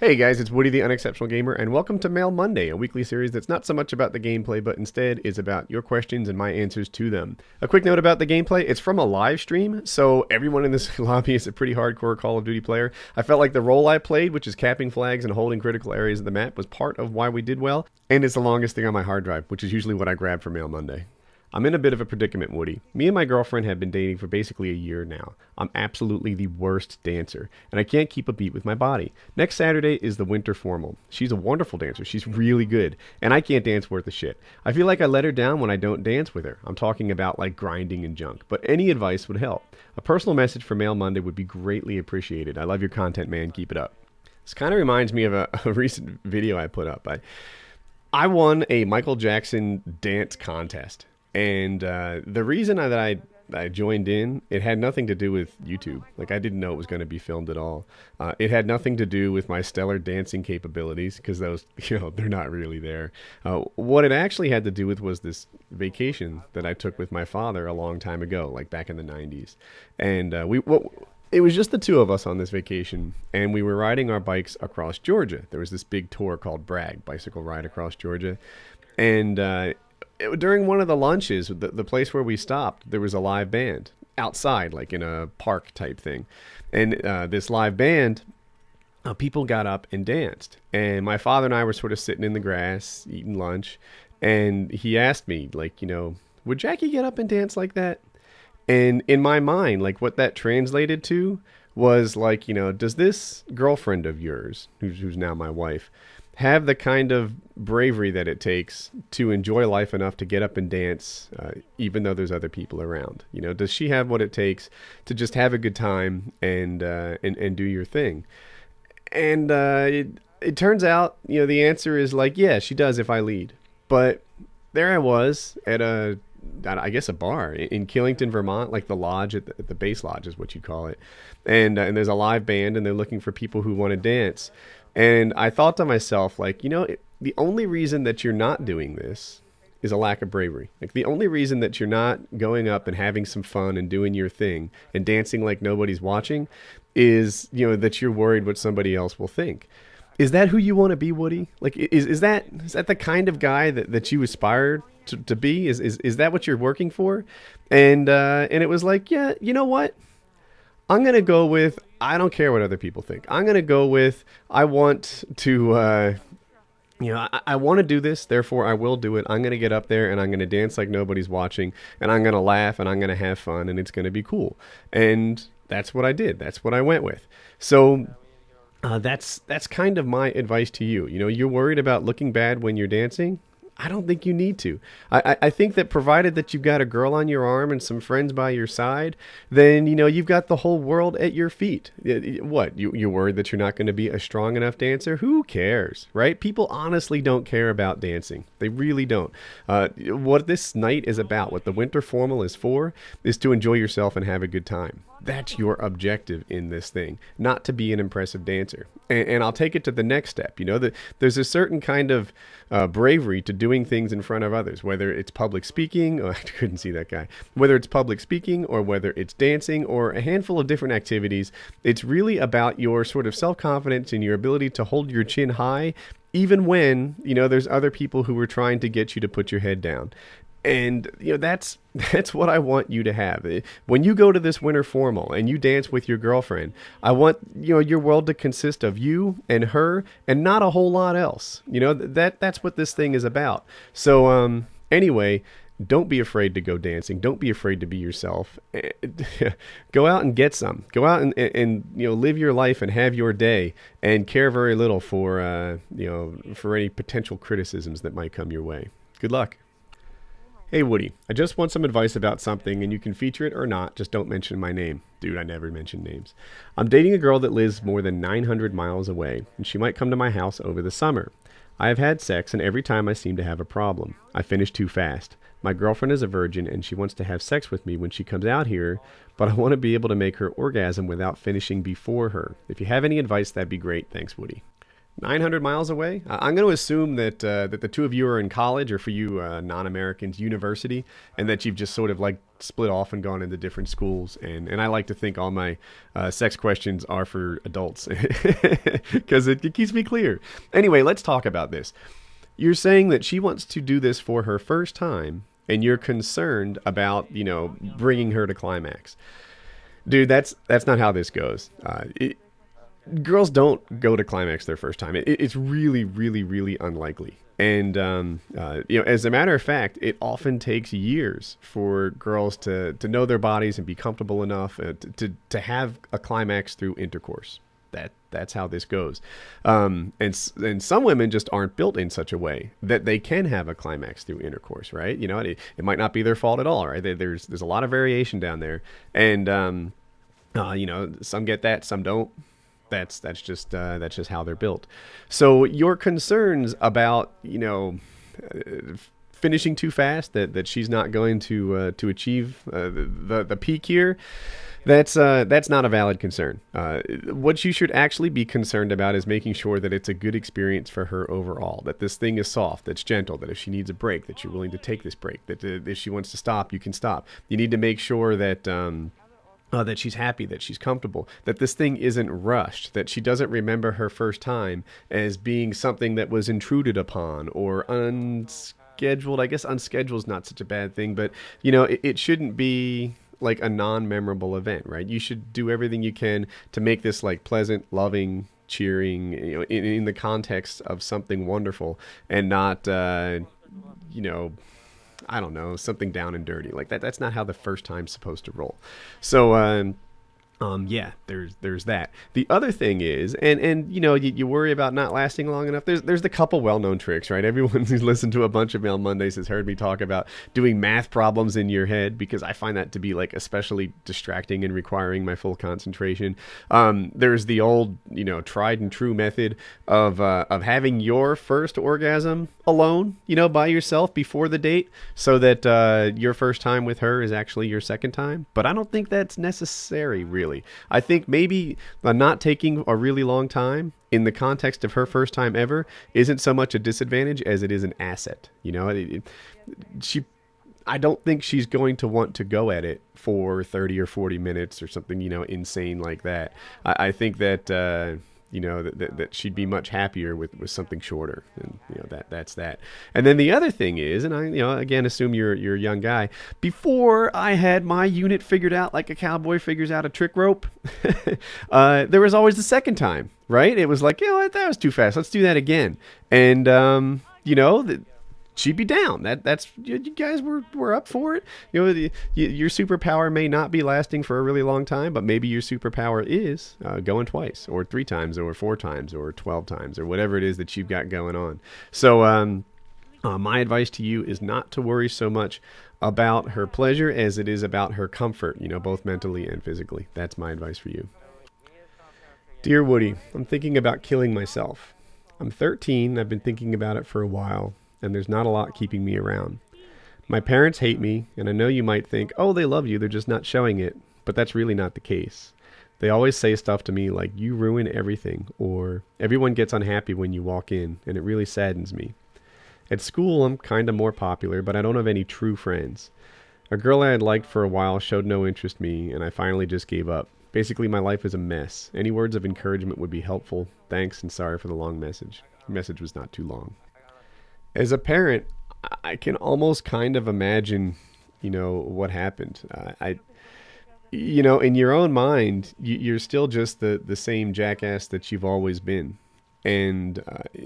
Hey guys, it's Woody the Unexceptional Gamer, and welcome to Mail Monday, a weekly series that's not so much about the gameplay, but instead is about your questions and my answers to them. A quick note about the gameplay, it's from a live stream, so everyone in this lobby is a pretty hardcore Call of Duty player. I felt like the role I played, which is capping flags and holding critical areas of the map, was part of why we did well, and it's the longest thing on my hard drive, which is usually what I grab for Mail Monday. I'm in a bit of a predicament, Woody. Me and my girlfriend have been dating for basically a year now. I'm absolutely the worst dancer, and I can't keep a beat with my body. Next Saturday is the winter formal. She's a wonderful dancer. She's really good, and I can't dance worth a shit. I feel like I let her down when I don't dance with her. I'm talking about like grinding and junk, but any advice would help. A personal message for Mail Monday would be greatly appreciated. I love your content, man. Keep it up. This kind of reminds me of a recent video I put up. I won a Michael Jackson dance contest. And the reason that I joined in, it had nothing to do with YouTube. Like, I didn't know it was going to be filmed at all. It had nothing to do with my stellar dancing capabilities, because those, they're not really there. What it actually had to do with was this vacation that I took with my father a long time ago, like back in the 90s. And it was just the two of us on this vacation, and we were riding our bikes across Georgia. There was this big tour called Bragg, Bicycle Ride Across Georgia. And during one of the lunches, the place where we stopped, there was a live band outside, like in a park type thing. And this live band, people got up and danced. And my father and I were sort of sitting in the grass, eating lunch. And he asked me, like, would Jackie get up and dance like that? And in my mind, like, what that translated to was like, does this girlfriend of yours, who's now my wife, have the kind of bravery that it takes to enjoy life enough to get up and dance, even though there's other people around? Does she have what it takes to just have a good time and do your thing? And it turns out, the answer is like, yeah, she does if I lead. But there I was at a bar in Killington, Vermont, like the lodge at the base lodge is what you call it. And there's a live band, and they're looking for people who want to dance. And I thought to myself, like, the only reason that you're not doing this is a lack of bravery. Like, the only reason that you're not going up and having some fun and doing your thing and dancing like nobody's watching is, that you're worried what somebody else will think. Is that who you want to be, Woody? Like, is that the kind of guy that you aspire to be? Is that what you're working for? And it was like, yeah, you know what? I'm going to go with, I don't care what other people think. I'm going to go with, I want to, I want to do this, therefore I will do it. I'm going to get up there and I'm going to dance like nobody's watching, and I'm going to laugh and I'm going to have fun, and it's going to be cool. And that's what I did. That's what I went with. So that's kind of my advice to you. You're worried about looking bad when you're dancing. I don't think you need to. I think that provided that you've got a girl on your arm and some friends by your side, then, you've got the whole world at your feet. What? You're worried that you're not going to be a strong enough dancer? Who cares, right? People honestly don't care about dancing. They really don't. What this night is about, what the winter formal is for, is to enjoy yourself and have a good time. That's your objective in this thing, not to be an impressive dancer. And I'll take it to the next step. There's a certain kind of bravery to doing things in front of others, whether it's public speaking, I couldn't see that guy, whether it's public speaking or whether it's dancing or a handful of different activities. It's really about your sort of self-confidence and your ability to hold your chin high, even when, there's other people who are trying to get you to put your head down. And, that's what I want you to have. When you go to this winter formal and you dance with your girlfriend, I want, your world to consist of you and her and not a whole lot else. That's what this thing is about. So, anyway, don't be afraid to go dancing. Don't be afraid to be yourself. Go out and get some. Go out and live your life and have your day, and care very little for, for any potential criticisms that might come your way. Good luck. Hey Woody, I just want some advice about something, and you can feature it or not, just don't mention my name. Dude, I never mention names. I'm dating a girl that lives more than 900 miles away, and she might come to my house over the summer. I have had sex, and every time I seem to have a problem. I finish too fast. My girlfriend is a virgin, and she wants to have sex with me when she comes out here, but I want to be able to make her orgasm without finishing before her. If you have any advice, that'd be great. Thanks, Woody. 900 miles away. I'm going to assume that the two of you are in college, or for you non-Americans, university, and that you've just sort of like split off and gone into different schools. And I like to think all my sex questions are for adults because it keeps me clear. Anyway, let's talk about this. You're saying that she wants to do this for her first time, and you're concerned about, bringing her to climax. Dude, that's not how this goes. Girls don't go to climax their first time. It's really, really, really unlikely. And as a matter of fact, it often takes years for girls to know their bodies and be comfortable enough to have a climax through intercourse. That's how this goes. And some women just aren't built in such a way that they can have a climax through intercourse, right? It might not be their fault at all, right? There's a lot of variation down there, and some get that, some don't. That's just how they're built. So your concerns about finishing too fast, that she's not going to achieve the peak here, that's not a valid concern. What you should actually be concerned about is making sure that it's a good experience for her overall, that this thing is soft, that's gentle, that if she needs a break, that you're willing to take this break, that if she wants to stop, you can stop. You need to make sure that that she's happy, that she's comfortable, that this thing isn't rushed, that she doesn't remember her first time as being something that was intruded upon or unscheduled. I guess unscheduled is not such a bad thing, but it shouldn't be like a non-memorable event, right? You should do everything you can to make this like pleasant, loving, cheering, in the context of something wonderful, and not I don't know, something down and dirty like that. That's not how the first time's supposed to roll. So there's that. The other thing is, and you worry about not lasting long enough. There's the couple well-known tricks, right? Everyone who's listened to a bunch of Mail Mondays has heard me talk about doing math problems in your head, because I find that to be like especially distracting and requiring my full concentration. There's the old, tried and true method of having your first orgasm alone, by yourself before the date, so that your first time with her is actually your second time. But I don't think that's necessary, really. I think maybe not taking a really long time in the context of her first time ever isn't so much a disadvantage as it is an asset. I don't think she's going to want to go at it for 30 or 40 minutes or something, insane like that. I think that that she'd be much happier with something shorter, and that's that. And then the other thing is, and I again assume you're a young guy. Before I had my unit figured out like a cowboy figures out a trick rope, there was always the second time, right? It was like, that was too fast. Let's do that again. And she'd be down. That's you guys were up for it. Your superpower may not be lasting for a really long time, but maybe your superpower is going twice, or 3 times, or 4 times, or 12 times, or whatever it is that you've got going on. So my advice to you is not to worry so much about her pleasure as it is about her comfort, both mentally and physically. That's my advice for you. Dear Woody, I'm thinking about killing myself. I'm 13. I've been thinking about it for a while, and there's not a lot keeping me around. My parents hate me, and I know you might think, oh, they love you, they're just not showing it, but that's really not the case. They always say stuff to me like, you ruin everything, or everyone gets unhappy when you walk in, and it really saddens me. At school, I'm kind of more popular, but I don't have any true friends. A girl I had liked for a while showed no interest in me, and I finally just gave up. Basically, my life is a mess. Any words of encouragement would be helpful. Thanks, and sorry for the long message. The message was not too long. As a parent, I can almost kind of imagine, what happened. In your own mind, you're still just the same jackass that you've always been. And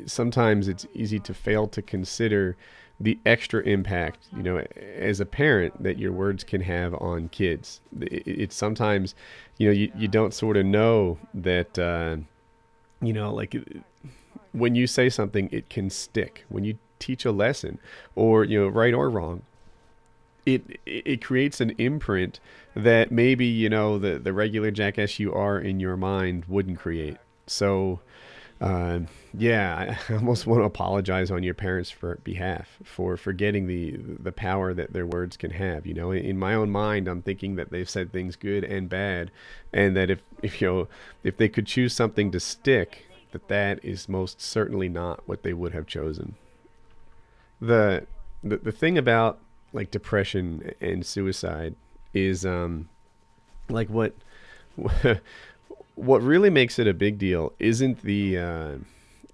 sometimes it's easy to fail to consider the extra impact, as a parent, that your words can have on kids. It's sometimes, you don't sort of know that, like when you say something, it can stick. When you teach a lesson, or right or wrong, it creates an imprint that maybe the regular jackass you are in your mind wouldn't create. So I almost want to apologize on your parents' behalf for forgetting the power that their words can have. In my own mind, I'm thinking that they've said things good and bad, and that if they could choose something to stick, that is most certainly not what they would have chosen. The thing about like depression and suicide is like what really makes it a big deal isn't the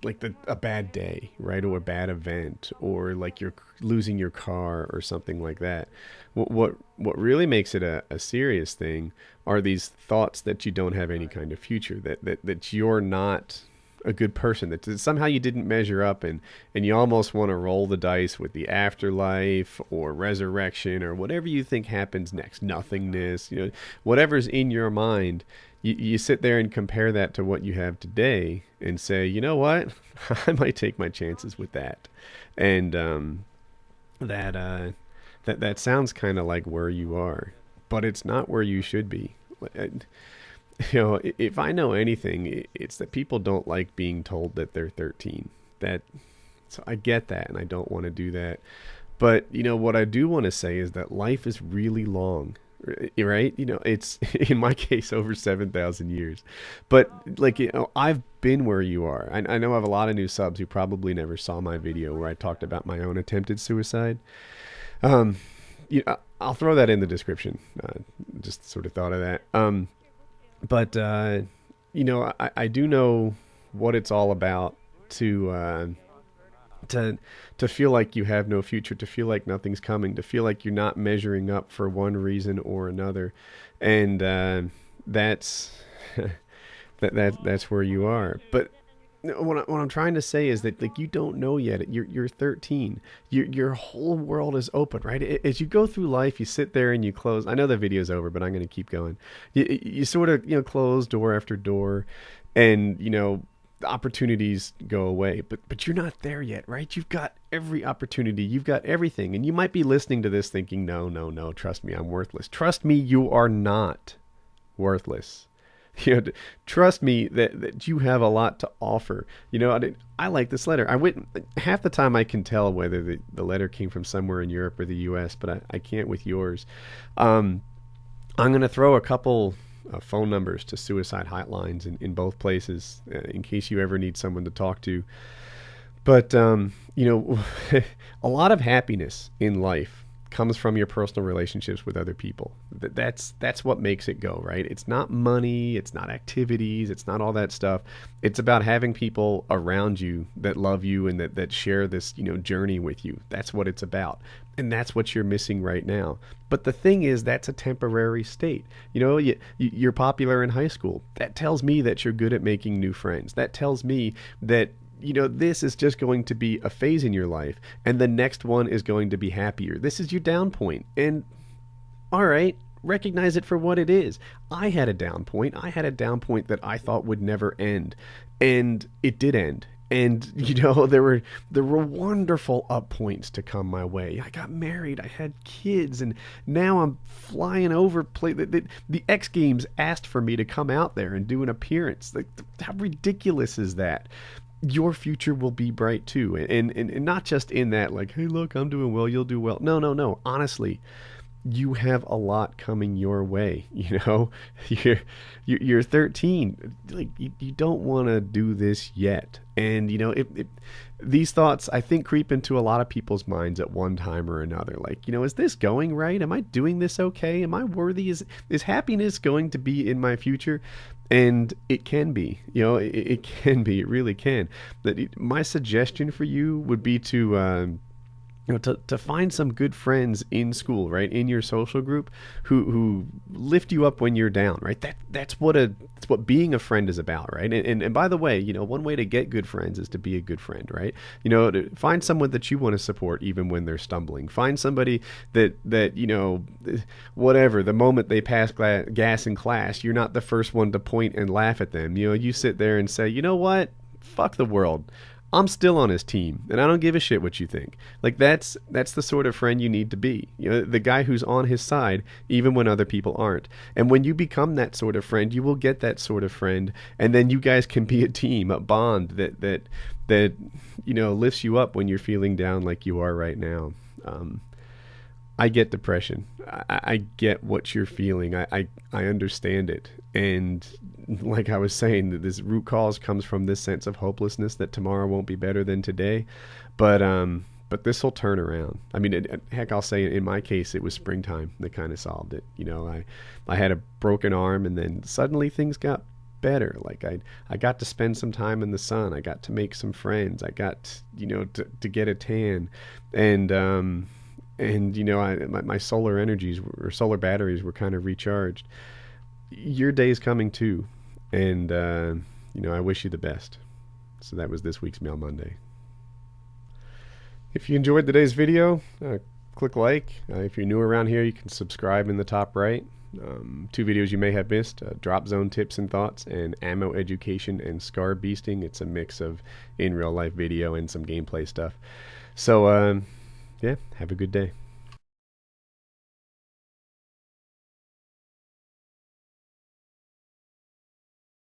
like a bad day, right, or a bad event, or like you're losing your car or something like that. What really makes it a serious thing are these thoughts that you don't have any kind of future, that you're not a good person, that somehow you didn't measure up, and you almost want to roll the dice with the afterlife or resurrection or whatever you think happens next, nothingness, whatever's in your mind. You sit there and compare that to what you have today and say, you know what, I might take my chances with that. And that sounds kind of like where you are, but it's not where you should be. If I know anything, it's that people don't like being told that they're 13. So I get that, and I don't want to do that. But what I do want to say is that life is really long, right? It's in my case over 7,000 years. But I've been where you are. I know I have a lot of new subs who probably never saw my video where I talked about my own attempted suicide. I'll throw that in the description. Just sort of thought of that. But I do know what it's all about to feel like you have no future, to feel like nothing's coming, to feel like you're not measuring up for one reason or another, and that's that's where you are. But what I'm trying to say is that you don't know yet. You're 13. Your whole world is open, right? As you go through life, you sit there and you close. I know the video's over, but I'm going to keep going. You sort of close door after door, and the opportunities go away. But you're not there yet, right? You've got every opportunity. You've got everything, and you might be listening to this thinking, no, trust me, I'm worthless. Trust me, you are not worthless. Trust me that you have a lot to offer. I like this letter. Half the time I can tell whether the letter came from somewhere in Europe or the US, but I can't with yours. I'm going to throw a couple phone numbers to suicide hotlines in both places in case you ever need someone to talk to. But, a lot of happiness in life comes from your personal relationships with other people. That's what makes it go, right? It's not money, it's not activities, it's not all that stuff. It's about having people around you that love you and that share this, journey with you. That's what it's about. And that's what you're missing right now. But the thing is, that's a temporary state. You're popular in high school. That tells me that you're good at making new friends. That tells me that this is just going to be a phase in your life, and the next one is going to be happier. This is your down point. And all right, recognize it for what it is. I had a down point. I had a down point that I thought would never end, and it did end. And there were wonderful up points to come my way. I got married, I had kids, and now I'm flying over. The X Games asked for me to come out there and do an appearance. How ridiculous is that? Your future will be bright too, and not just in that, like, hey, look, I'm doing well, you'll do well. No. Honestly, you have a lot coming your way. You're 13. Like, you don't want to do this yet. And these thoughts, I think, creep into a lot of people's minds at one time or another. Like, is this going right? Am I doing this okay? Am I worthy? Is happiness going to be in my future? And it can be. It can be. It really can. My suggestion for you would be to to find some good friends in school, right, in your social group, who lift you up when you're down, right? That's what being a friend is about, right? And by the way, one way to get good friends is to be a good friend, right? To find someone that you want to support even when they're stumbling. Find somebody that whatever, the moment they pass gas in class, you're not the first one to point and laugh at them. You sit there and say, you know what? Fuck the world. I'm still on his team, and I don't give a shit what you think. Like, that's the sort of friend you need to be. The guy who's on his side, even when other people aren't. And when you become that sort of friend, you will get that sort of friend, and then you guys can be a team, a bond that lifts you up when you're feeling down like you are right now. I get depression. I get what you're feeling. I understand it. And like I was saying, that this root cause comes from this sense of hopelessness that tomorrow won't be better than today. But this will turn around. I mean, heck, I'll say in my case, it was springtime that kind of solved it. You know, I had a broken arm, and then suddenly things got better. Like I got to spend some time in the sun. I got to make some friends. I got, to get a tan, and my solar energies or solar batteries were kind of recharged. Your day's coming too, and I wish you the best. So that was this week's Mail Monday. If you enjoyed today's video, click like. If you're new around here, you can subscribe in the top right. 2 videos you may have missed: drop zone tips and thoughts, and ammo education and scar beasting. It's a mix of in real life video and some gameplay stuff. So yeah, have a good day.